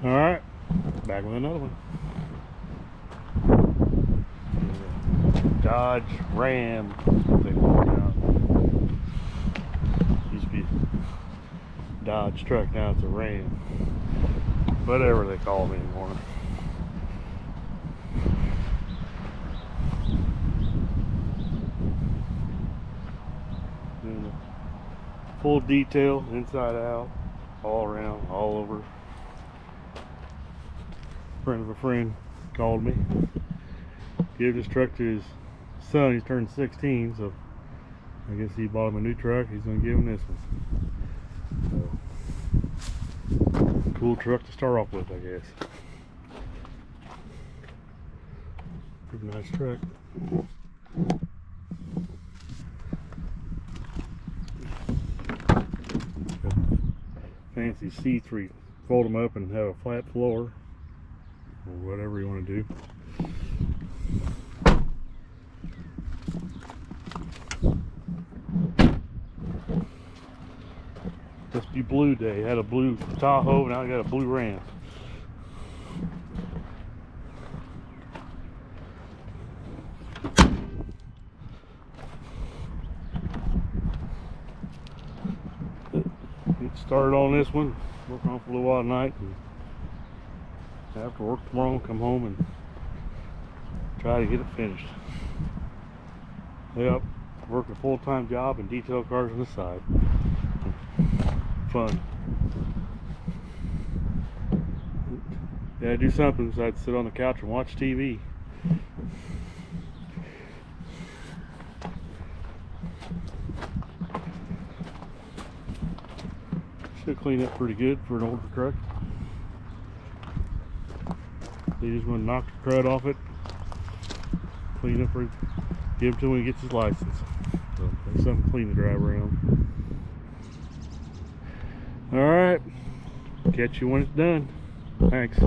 Alright, back with another one. Dodge Ram, they call it now. Used to be Dodge truck, now it's a Ram. Whatever they call them anymore. Doing the full detail, inside out, all around, all over. Friend of a friend called me. Gave this truck to his son. He's turned 16, so I guess he bought him a new truck. He's gonna give him this one. So, cool truck to start off with, I guess. Pretty nice truck. Fancy seats where you fold them up and have a flat floor, or whatever you want to do. Must be blue day. Had a blue Tahoe, now I got a blue Ram. Get started on this one. Work on it for a little while tonight. And after work tomorrow, come home and try to get it finished. Yep, work a full-time job and detail cars on the side. Fun. Yeah, do something besides sit on the couch and watch TV. Should clean up pretty good for an older truck. They just want to knock the crud off it, clean up for it, give him to him when he gets his license. So that's something clean to drive around. Alright, catch you when it's done. Thanks.